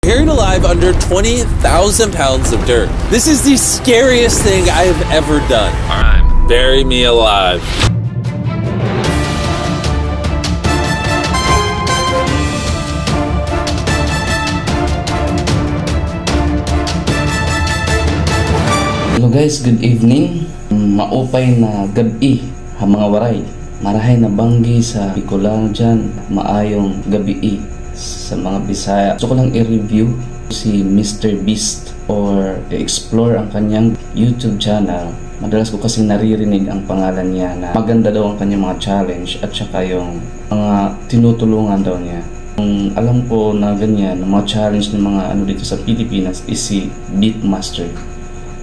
buried alive under 20,000 pounds of dirt. This is the scariest thing I have ever done. Alright, bury me alive. Hello guys, good evening. Maupay na gabi ha mga waray. Marahay na banggi sa Bicolano dyan. Maayong gabi sa mga Bisaya. Gusto ko lang i-review si Mr. Beast or i-explore ang kanyang YouTube channel. Madalas ko kasi naririnig ang pangalan niya na maganda daw ang kanyang mga challenge at saka yung mga tinutulungan daw niya. Ang alam ko na ganyan, mga challenge ng mga ano dito sa Pilipinas is si Beatmaster.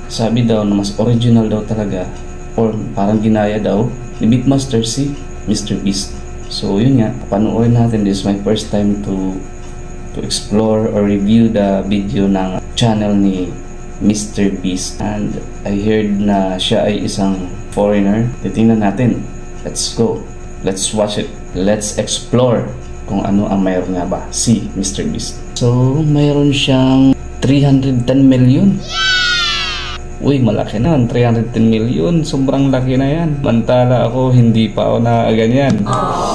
Sabi daw na mas original daw talaga or parang ginaya daw ni Beatmaster si Mr. Beast. So yun nga, panoorin natin. This is my first time to explore or review the video ng channel ni Mr. Beast. And I heard na siya ay isang foreigner. Titingnan natin. Let's go. Let's watch it. Let's explore kung ano ang mayroon nga ba si Mr. Beast. So mayroon siyang 310 million. Uy, malaki na. 310 million. Sobrang laki na yan. Mantala ako, hindi pa ako na ganyan.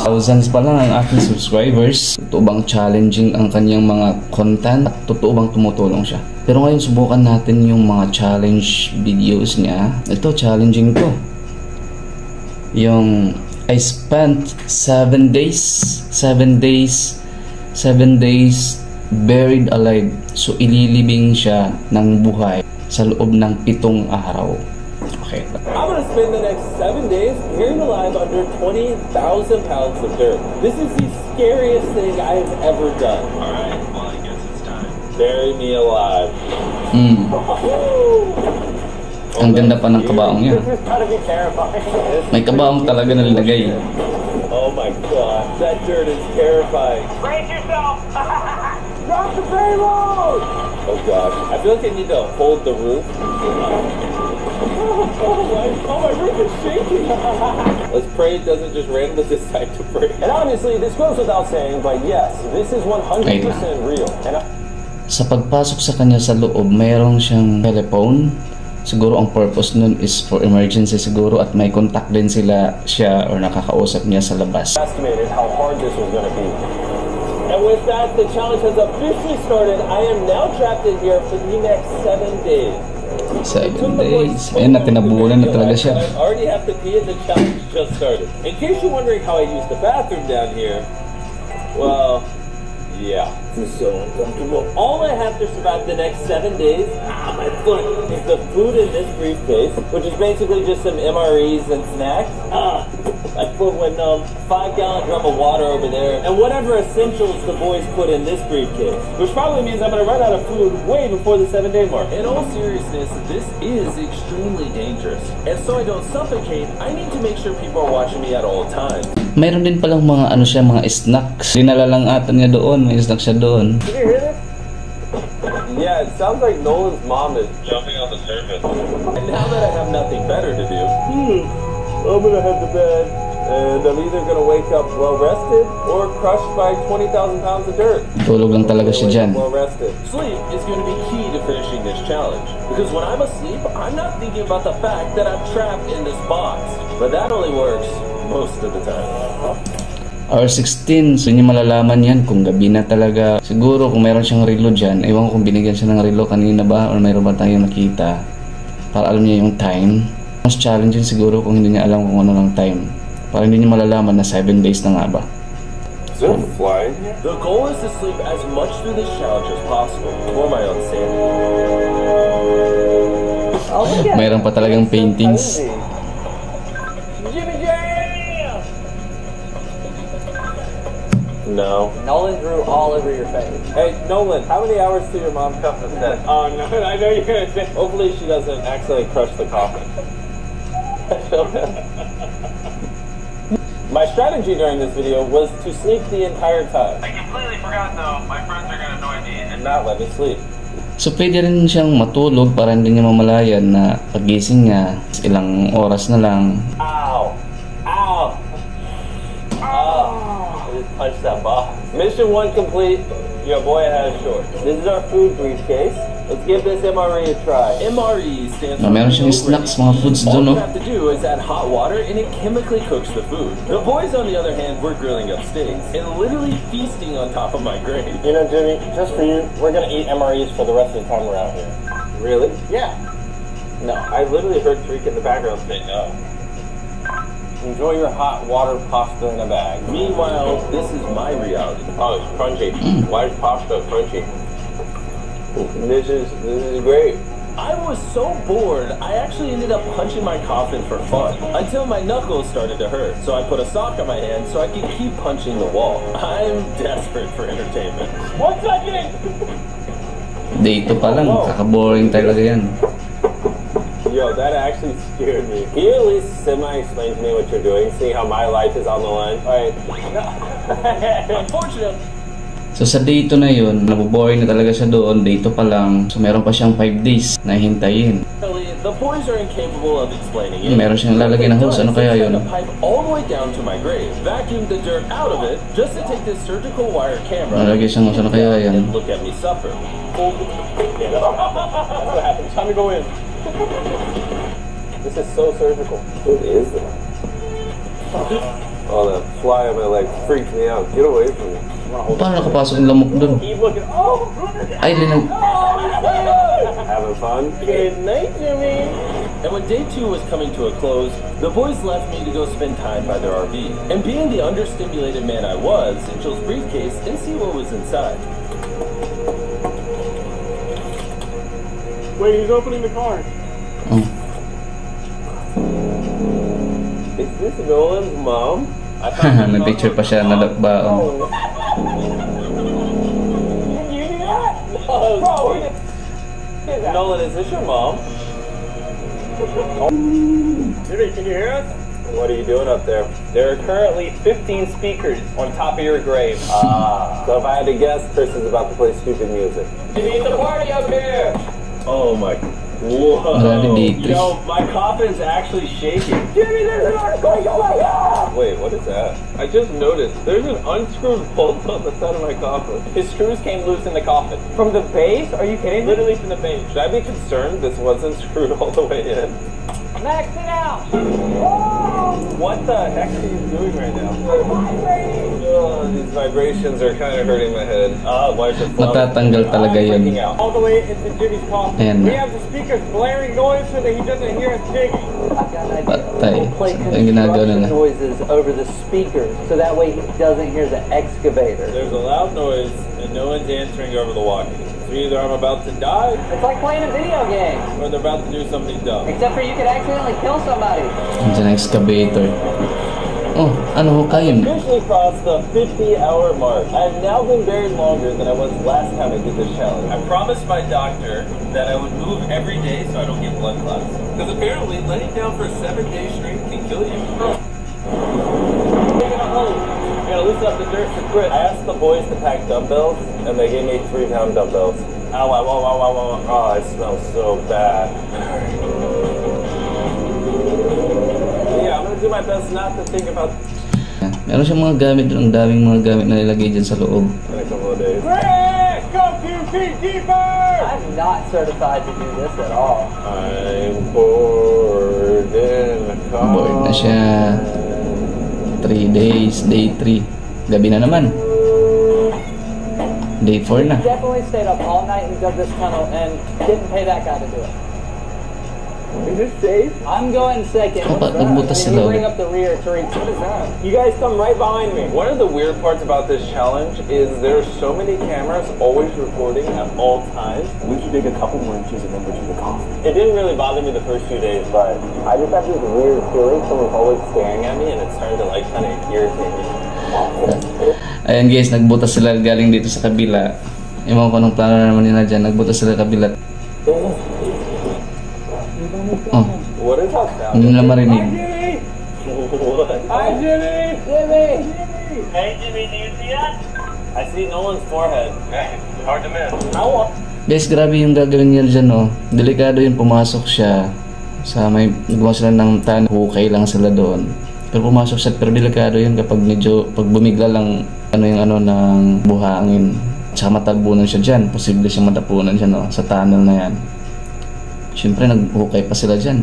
Thousands pa lang ang aking subscribers. Totoo bang challenging ang kanyang mga content? Totoo bang tumutulong siya? Pero ngayon, subukan natin yung mga challenge videos niya. Ito, challenging to. Yung, I spent 7 days buried alive. So, ililibing siya ng buhay sa loob ng 7 araw. Okay. I'm gonna spend the next 7 days buried alive under 20,000 pounds of dirt. This is the scariest thing I have ever done. Alright, well I guess it's time. Bury me alive. Ang ganda pa ng kabaong niya. May kabaong talaga na nilagay. Oh my god, that dirt is terrifying. Brace yourself! Drop the payload! Oh gosh, I feel like I need to hold the roof. My roof is shaking. Let's pray it doesn't just randomly decide to break. And obviously, this goes without saying, but yes, this is 100% real. Sa pagpasok sa kanya sa loob, mayroon siyang telephone. Siguro ang purpose nun is for emergency siguro at may contact din siya or nakakausap niya sa labas. Estimated how hard this was going to be. And with that, the challenge has officially started. I am now trapped in here for the next 7 days. 7 days. Ayan na, tinabunan na talaga siya. I already have to pee and the challenge just started. In case you're wondering how I use the bathroom down here, well, yeah, this is so uncomfortable. All I have to survive the next 7 days, my foot, is the food in this briefcase, which is basically just some MREs and snacks. My foot went numb, 5-gallon drum of water over there, and whatever essentials the boys put in this briefcase. Which probably means I'm going to run out of food way before the 7-day mark. In all seriousness, this is extremely dangerous. And so I don't suffocate, I need to make sure people are watching me at all times. Mayroon din palang mga ano siya, mga snacks. Dinala lang ata niya doon, may snack siya doon. Did you hear this? Yeah, it sounds like Nolan's mom is jumping on the surface. And now that I have nothing better to do, I'm gonna head to bed, and I'm either gonna wake up well-rested or crushed by 20,000 pounds of dirt. Tulog lang talaga siya dyan. Well-rested. Sleep is gonna be key to finishing this challenge, because when I'm asleep, I'm not thinking about the fact that I'm trapped in this box. But that only works most of the time. Hour 16, so hindi malalaman yan kung gabi na talaga. Siguro kung mayroon siyang relo dyan, ewan ko kung binigyan siya ng relo kanina ba or mayroon ba tayong nakita para alam niya yung time. Mas challenging siguro kung hindi niya alam kung ano ng time, para hindi niya malalaman na 7 days na nga ba. Is there a fly? The goal is to sleep as much through this challenge as possible for my own sanity. Mayroon pa talagang paintings. No. Nolan drew all over your face. Hey, Nolan, how many hours till your mom comes to bed? Oh, no, I know you're going to say. Hopefully she doesn't accidentally crush the coffin. My strategy during this video was to sleep the entire time. I completely forgot though, my friends are gonna annoy me And not let me sleep. So pwede rin siyang matulog para hindi niya mamalayan na pagising niya ilang oras na lang. Ow! Ow! I just punched that box. Mission 1 complete. Your boy has shorts. This is our food briefcase. Let's give this MRE a try. MRE stands for Meron siyang snacks, mga foods All doon, no? you have to do is add hot water and it chemically cooks the food. The boys, on the other hand, were grilling up steaks and literally feasting on top of my grave. You know, Jimmy, just for you, we're gonna eat MREs for the rest of the time we're out here. Really? Yeah. No, I literally heard Tariq in the background say no. Enjoy your hot water pasta in a bag. Meanwhile, this is my reality. Oh, it's crunchy. Why is pasta crunchy? This is great. I was so bored, I actually ended up punching my coffin for fun until my knuckles started to hurt. So I put a sock on my hand so I could keep punching the wall. I'm desperate for entertainment. 1 second! Dito pa lang, kaka-boring talaga yan. Yo, that actually scared me. Can you at least semi-explain to me what you're doing? See how my life is on the line? Alright. Unfortunately, So sa day 2 na yun, naboboring na talaga siya doon, day 2 pa lang. So meron pa siyang 5 days na hintayin. the boys are incapable of explaining it. Meron siyang lalagay na hose, ano kaya yun? A pipe all the way down to my grave, vacuum the dirt out of it, just to take this surgical wire camera Nalagay siyang hose, ano kaya yan? and look at me suffer. Yeah, that's what happens. Time to go in. This is so surgical. What is that? Oh, the fly on my leg freaked me out. Get away from me. Paano nakapasok yung lamok doon? Keep looking. Oh! Ay, linag... Having fun? Good night, Jimmy. And when day 2 was coming to a close, the boys left me to go spend time by their RV. And being the understimulated man I was, Angel's briefcase and see what was inside. Wait, he's opening the car. Oh. Is this Nolan's mom? May picture pa siya na baon. Nolan, is this your mom? Jimmy, can you hear us? What are you doing up there? There are currently 15 speakers on top of your grave. So if I had to guess, Chris is about to play stupid music. Jimmy, it's a party up here! Oh my. Whoa. Marami day 3. Yo, my coffin's actually shaking. Jimmy, there's an earthquake! Oh my god! Wait, what is that? I just noticed there's an unscrewed bolt on the side of my coffin. His screws came loose in the coffin. From the base? Are you kidding me? Literally from the base. Should I be concerned this wasn't screwed all the way in? Max it out! What the heck are you doing right now? Oh, these vibrations are kind of hurting my head. Why is it Matatanggal talaga yun. All the way into Jimmy's coffin. Ayan We na. have the speakers blaring noise so that he doesn't hear us digging. Patay. Play So, ang ginagawa construction nila. noises over the speakers, so that way he doesn't hear the excavator. There's a loud noise and no one's answering over the walkie. So either I'm about to die It's like playing a video game, or they're about to do something dumb. except for you could accidentally kill somebody. Andiyan ang excavator. Oh, ano ho kayo? Officially crossed the 50-hour mark. I've now been buried longer than I was last time I did this challenge. I promised my doctor that I would move every day so I don't get blood clots. Because apparently laying down for 7 days straight can kill you. You gotta loosen up the dirt for Chris. I asked the boys to pack dumbbells, and they gave me 3-pound dumbbells. Ow, ow, ow, ow, ow, ow. Oh, it smells so bad. Yeah, I'm gonna do my best not to think about Meron siyang mga gamit doon. Ang daming mga gamit na nilagay dyan sa loob. in a couple of days. Chris, go 2 feet deeper! I'm not certified to do this at all. I'm bored in the car. Bored na siya. 3 days. Day 3. Gabi na naman. Day 4 na. Definitely stayed up all night and dug this tunnel and didn't pay that guy to do it. Is this safe? I'm going second. Oh, ba't nagbutas You sila bring ulit? up the rear, Tariq. What is that? You guys come right behind me. One of the weird parts about this challenge is there are so many cameras always recording at all times. We can dig a couple more inches and then we're to the coffin. It didn't really bother me the first few days, but I just have this weird feeling someone's always staring at me and it's starting to like kind of irritate me. Ayan guys, nagbutas sila galing dito sa kabila. Ewan ko anong plano na naman nila dyan. Nagbutas sila kabila. Oh, What is that sound? hindi nila marinig. What? Hi, Jimmy! Jimmy! Hey, Jimmy, do you see that? I see Nolan's forehead. Hard to miss. I want. Guys, grabe yung gagawin niya dyan, oh. Delikado yung pumasok siya. Sa may, nagawa sila ng tan, hukay lang sila doon. Pero pumasok siya, pero delikado yun kapag medyo, pag bumigla lang, ano yung ano ng buhangin. tsaka matabunan siya dyan. Posible siya matapunan siya, no? Sa tunnel na yan. Siyempre nag-hukay pa sila dyan.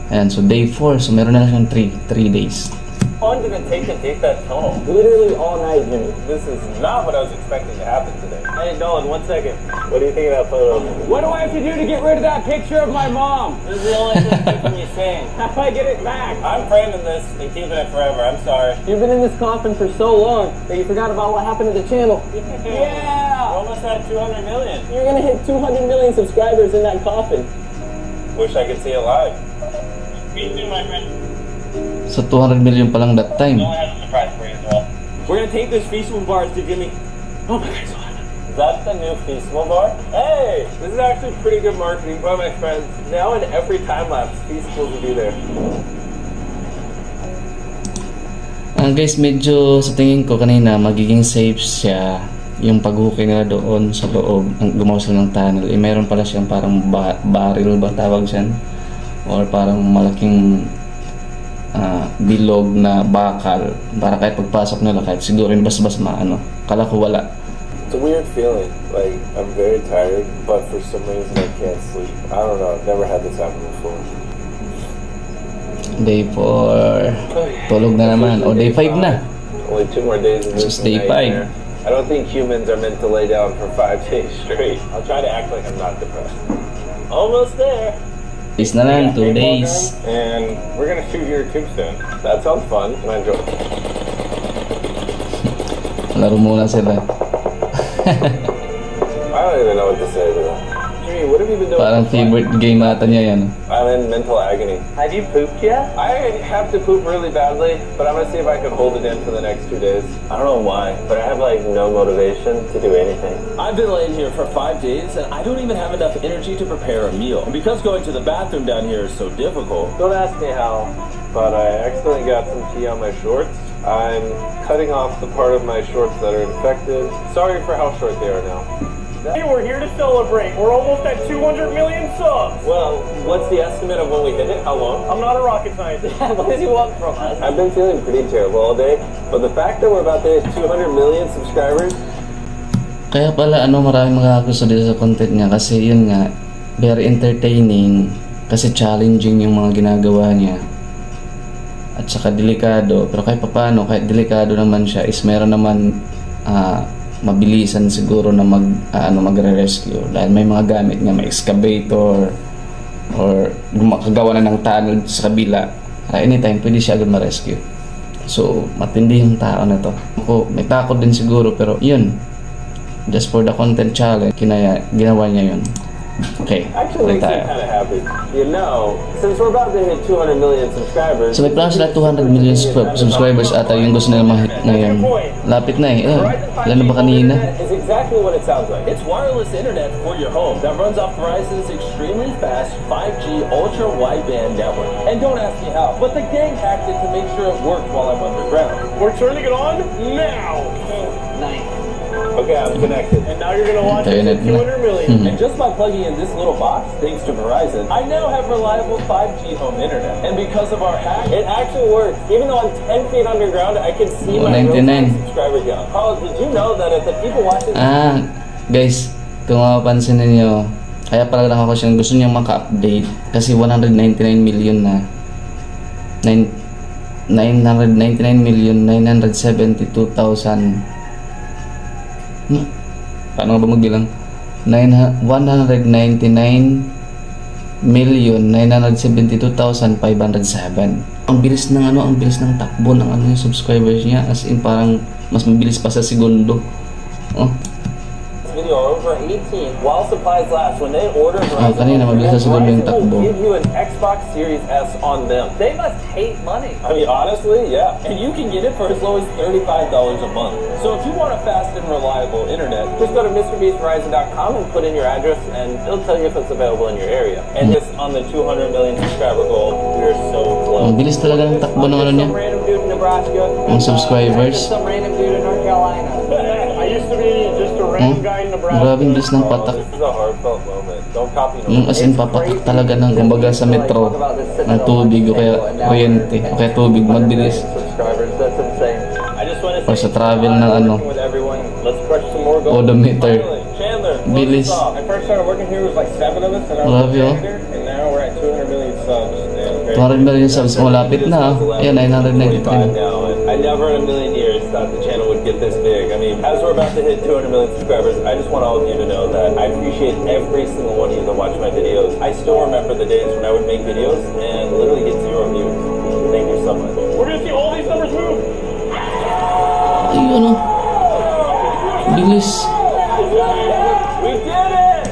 Ayan, so day 4. So meron na lang siyang 3 days. How long did it take to take that tunnel? Literally all night, Jimmy. This is not what I was expecting to happen today. Hey, Nolan, 1 second. What do you think of that photo? What do I have to do to get rid of that picture of my mom? This is the only thing keeping me sane. How do I get it back? I'm framing this and keeping it forever. I'm sorry. You've been in this coffin for so long that you forgot about what happened to the channel. We're Yeah! almost at 200 million. You're gonna hit 200 million subscribers in that coffin. Wish I could see it live. Me too, my friend. So 200 million pa lang that time. I have a surprise for you as well. We're gonna take those Feastable bars to Jimmy. Oh my God, so hot. Is that the new Feastable bar? Hey, this is actually pretty good marketing by my friends. Now in every time lapse, Feastables will be there. Guys, medyo sa tingin ko kanina magiging safe siya yung paghukay nila doon sa loob ng gumawa sila ng tunnel. Meron pala siyang parang barrel ba tawag siyan, or parang malaking bilog na bakal para kahit pagpasok nila, kahit siguro yung bas-bas maano, kala ko wala. It's a weird feeling. Like, I'm very tired, but for some reason I can't sleep. I don't know. I've never had this happen before. Day 4 tulog na naman, o day 5 na. Only 2 more days of Just this day 5. nightmare. I don't think humans are meant to lay down for 5 days straight. I'll try to act like I'm not depressed. Almost there. Days na lang, 2 days. And we're gonna shoot your tombstone. That sounds fun. I enjoy it. Laro muna sila. I don't even know what to say to them. Jimmy, what have you been doing? Parang favorite game ata niya yan. I'm in mental agony. Have you pooped yet? I have to poop really badly, but I'm gonna see if I can hold it in for the next 2 days. I don't know why, but I have like no motivation to do anything. I've been laying here for 5 days, and I don't even have enough energy to prepare a meal. And because going to the bathroom down here is so difficult, Don't ask me how, but I accidentally got some pee on my shorts. I'm cutting off the part of my shorts that are infected. Sorry for how short they are now. Hey, we're here to celebrate. We're almost at 200 million subs. Well, what's the estimate of when we hit it? How long? I'm not a rocket scientist. What does he want from us? I've been feeling pretty terrible all day, but the fact that we're about to hit 200 million subscribers. Kaya pala maraming makakagusto dito sa content niya kasi yun nga, very entertaining kasi challenging yung mga ginagawa niya. At saka delikado, pero kahit papaano, kahit delikado naman siya, is meron naman mabilisan siguro na magre-rescue dahil may mga gamit niya, may excavator or makagawa na ng tunnel sa kabila. Anytime pwede siya agad ma-rescue. So matindi yung tao na to. Ako, may takot din siguro, pero yun, just for the content challenge, ginawa niya yun. Okay, Actually, makes me kind of happy. You know, since we're about to hit 200 million subscribers. So may plano sila 200 million subscribers ata yung gusto nila ma-hit ngayon. Lapit na eh. Ilan na ba kanina? Is exactly what it sounds like. it's wireless internet for your home that runs off Verizon's extremely fast 5G ultra-wideband network. And don't ask me how, but the gang hacked it to make sure it worked while I'm underground. We're turning it on now. Nice. Okay, I'm connected. And now you're gonna watch it Internet at na. 200 million. And just by plugging in this little box, thanks to Verizon, I now have reliable 5G home internet. And because of our hack, It actually works. Even though I'm 10 feet underground, I can see my 99. real-time subscriber count. Carl, did you know that if the people watching Guys, kung mapapansin ninyo, kaya pala lang ako siyang gusto niyang maka-update kasi 199 million na. 999,972,000. Paano ba magbilang? 199,972,507. Ang bilis ng takbo ng yung subscribers niya, as in parang mas mabilis pa sa segundo. Oh. video are over 18 while supplies last. When they order Verizon, kanina mabilis na siguro yung Verizon takbo. will give you an Xbox Series S on them. They must hate money. I mean, honestly, yeah. and you can get it for as low as $35 a month. So if you want a fast and reliable internet, Just go to MrBeastVerizon.com and put in your address, and it'll tell you if it's available in your area. And just on the 200 million subscriber goal, we're so Ang close. bilis talaga ng takbo ng niya. Some random dude in Nebraska. Ang subscribers. Just some random dude in North Carolina. I used to be just a random guy in Nebraska. Grabing bilis ng Oh, patak. this is a heartfelt moment. Don't copy no Yung as in papatak talaga ng kumbaga sa metro ng tubig o kaya kuryente o kaya tubig mabilis. Subscribers, that's insane. I just want to Or sa travel ng with everyone. Let's crush some more odometer. Chandler, Bilis. I first started working here, it was like 7 of us, and I was Grabe, a oh. janitor, and now we're at 200 million subs. And 200 million subs. Malapit na. Ayan, 993 na. now, and I never in a million years thought the channel would get this big. I mean, as we're about to hit 200 million subscribers, I just want all of you to know that I appreciate every single one of you that watch my videos. I still remember the days when I would make videos and literally get 0 views. Thank you so much. We're gonna see all these numbers move. Ay, ano? Bilis. We did it!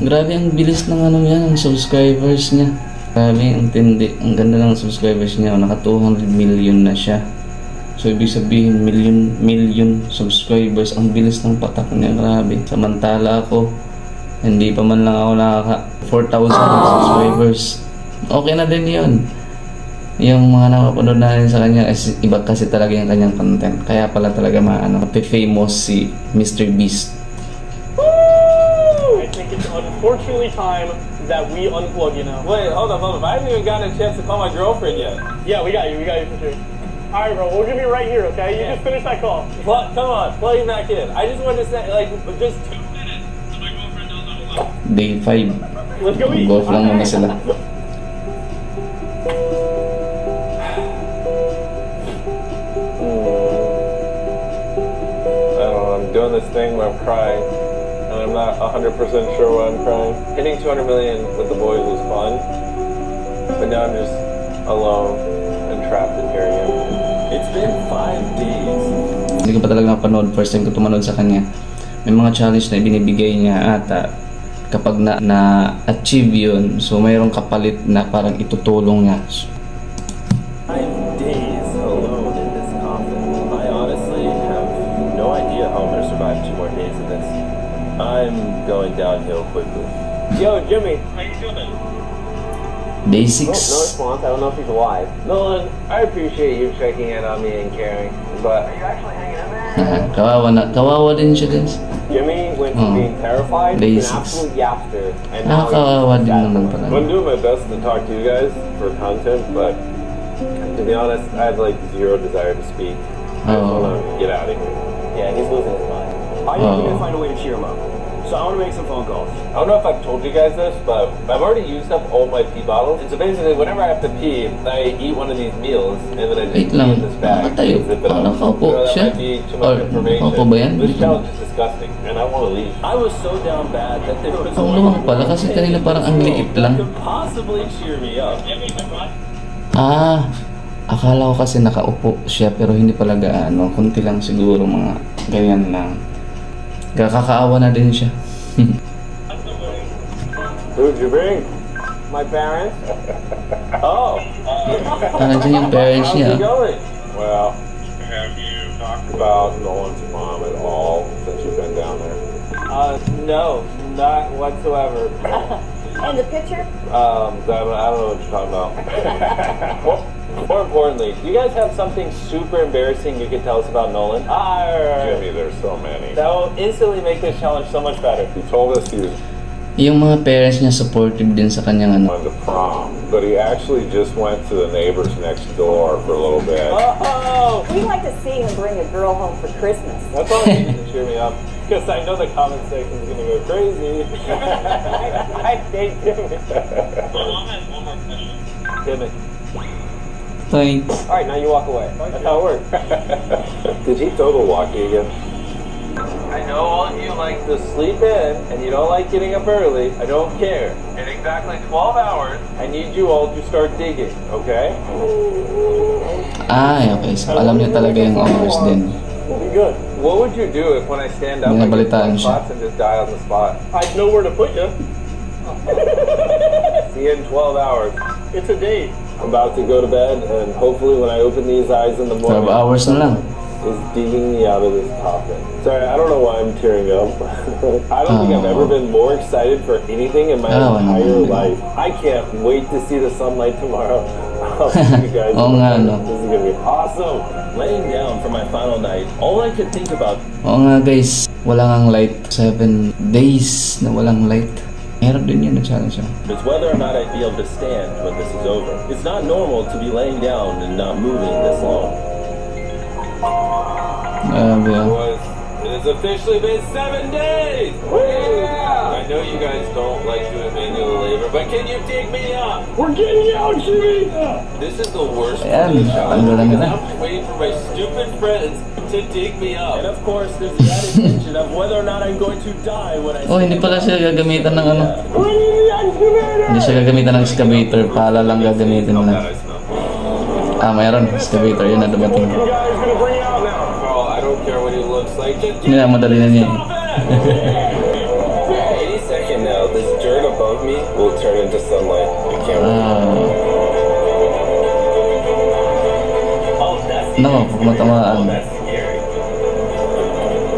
Grabe ang bilis ng ano yan, ang subscribers niya. Grabe, ang tindi. Ang ganda ng subscribers niya. Naka 200 million na siya. So, ibig sabihin, million subscribers. Ang bilis ng patak niya. Grabe. Samantala ako, hindi pa man lang ako nakaka 4,000 subscribers. Okay na din yun. Yung mga nakapanood natin sa kanya, iba kasi talaga yung kanyang content. Kaya pala talaga famous si Mr. Beast. I think it's unfortunately time that we unplug, you know. Wait, hold on. I haven't even gotten a chance to call my girlfriend yet. Yeah, we got you for sure. Alright, bro, we're gonna be right here, okay? You just finish that call. Come on, plug it back in. I just wanted to say, like, just 2 minutes so my girlfriend knows I'm alone. Day 5. Let's go eat. Golf lang muna sila. I'm doing this thing where I'm crying, and I'm not 100% sure why I'm crying. Hitting 200 million with the boys was fun, but now I'm just alone and trapped in here again. It's been 5 days. Hindi ko pa talaga napanood. First time ko tumanood sa kanya. May mga challenge na ibinibigay niya ata. Kapag na-achieve yun, so mayroong kapalit na parang itutulong niya. 5 days alone in this coffin. I honestly have no idea how I'm gonna survive 2 more days of this. I'm going downhill quickly. Yo, Jimmy. How you doing? Day No 6. response. I don't know if he's alive. Nolan, I appreciate you checking in on me and caring, but Kawawa din siya, guys. Jimmy went from being terrified to an Basics. absolute yapster, and now Kawawa din naman pala. I'm doing my best to talk to you guys for content, but to be honest, I have like 0 desire to speak. I just want to get out of here. Yeah, he's losing his mind. I need to find a way to cheer him up. So I want to make some phone calls. I don't know if I've told you guys this, but I've already used up all my pee bottles. And so basically, whenever I have to pee, I eat one of these meals, and then I just Wait pee lang. in this bag. Nakatayo. and zip it up. Nakaupo You know, that siya? might be too Or much information. nakaupo ba yan? This challenge is disgusting, and I want to leave. I was so down bad that there was Ang luwang pala kasi kanina parang ang liit lang. could possibly cheer me up. Akala ko kasi nakaupo siya pero hindi pala gaano. Kunti lang siguro, mga ganyan lang. Kakaawa na din siya. Who'd you bring? My parents. Oh. Nandiyan yung parents How's niya. it going? Well, have you talked about Nolan's mom at all since you've been down there? No, not whatsoever. And the picture? I don't know what you're talking about. More importantly, do you guys have something super embarrassing you could tell us about Nolan? Jimmy, there's so many. That will instantly make this challenge so much better. He told us he was Yung mga parents niya supportive din sa kanyang ano. going to prom, but he actually just went to the neighbors next door for a little bit. Oh! We'd like to see him bring a girl home for Christmas. That's all I need to cheer me up. Because I know the comment section is going to go crazy. I hate Jimmy. Jimmy. Thanks. Alright, now you walk away. That's how it works. Did he throw the walkie again? I know all of you like to sleep in, and you don't like getting up early. I don't care. In exactly 12 hours, I need you all to start digging, okay? Ay, okay. So, alam niya talaga yung hours din. We'll be good. What would you do if when I stand up, I get Binabalitaan siya. spots and just die on the spot? I'd know where to put you. See you in 12 hours. It's a date. I'm about to go to bed, and hopefully when I open these eyes in the 12 morning, hours na lang. is digging me out of this coffin. Sorry, I don't know why I'm tearing up. I don't think I've ever been more excited for anything in my entire life. I can't wait to see the sunlight tomorrow. I'll see you guys. Oo nga, no? This is gonna be awesome. Laying down for my final night, all I could think about Oo nga guys, wala ngang light. 7 days na walang light. Meron din yun na challenge siya. is whether or not I'd be able to stand when this is over. It's not normal to be laying down and not moving this long. Grabe ah. Was has officially been 7 days! Yeah! I know you guys don't like doing manual labor, but can you dig me up? We're getting you out, Jimmy! This is the worst Ayan, part of the challenge, tanggal na because nila. I'm waiting for my stupid friends to dig me up. And of course, there's the added tension of whether or not I'm going to die when I Oh, hindi pala siya gagamitan ng ano. We need the excavator! Hindi siya gagamitan ng excavator. Pala lang gagamitin How nila. bad I smell. Mayroon. Excavator. Yun na dumating. You guys gonna bring it out now? Carl, I don't care what he looks like. Just Hindi na, madali na niya. Any second now, this dirt above me will turn into sunlight. I can't wait. Nako, matamaan.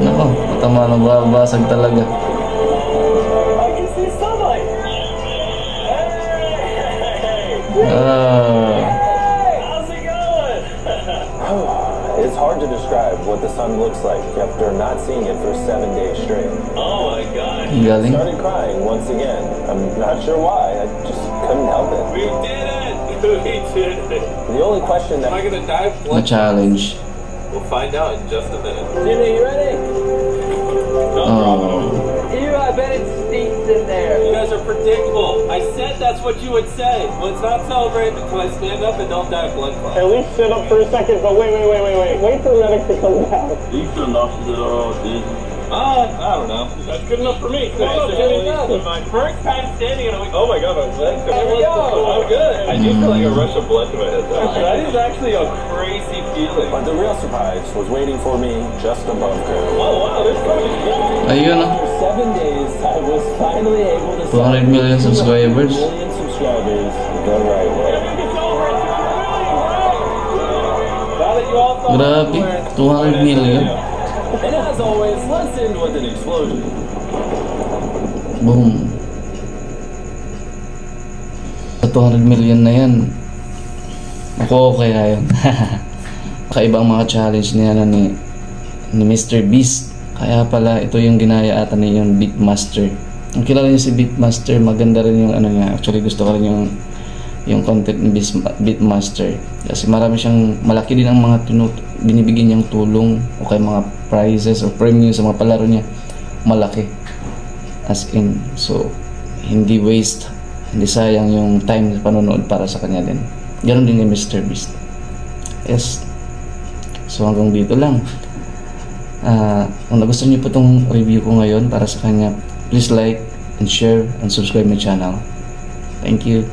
Nako, matamaan. Babasag talaga. I can see sunlight! Hey! How's it going? It's hard to describe what the sun looks like after not seeing it for 7 days straight. Oh my god. Galing. Started crying once again. I'm not sure why. I just couldn't help it. We did it! We did it! The only question Am I that gonna die of Na blood? challenge. We'll find out in just a minute. Jimmy, you ready? Oh. I bet it stinks in there. You guys are predictable. I said that's what you would say. Let's not celebrate until I stand up and don't die of blood clot. At least sit up for a second, but wait. Wait for the medic to come down. You feel nauseous at all, dude? I don't know. That's good enough for me. Come on, Jimmy. My first time standing in a week. Oh my god, my legs are There we go. I'm good. I do feel like a rush of blood to my head. That is actually a crazy feeling. But the real surprise was waiting for me just above Kurt. Oh wow, this is Ayun, no? After 7 days, I was finally able to 200 million subscribers. million subscribers the right way. Now that you all thought Grabe, 200 million. And as always, let's end with an explosion. Boom. Sa 200 million na yan, ako kaya yun. Kaibang mga challenge niya na ni Mr. Beast. Kaya pala ito yung ginaya ata ni yung Beatmaster. Ang kilala niyo si Beatmaster, maganda rin yung ano niya. Actually gusto ko rin yung content ni Beatmaster. Kasi marami siyang, malaki din ang mga binibigyan niyang tulong o kaya mga prizes o premium sa mga palaro niya. Malaki. As in, so hindi waste, hindi sayang yung time na panonood para sa kanya din. Ganon din kay Mr. Beast. Yes. So hanggang dito lang. Kung nagustuhan niyo po itong review ko ngayon para sa kanya, please like and share and subscribe my channel. Thank you.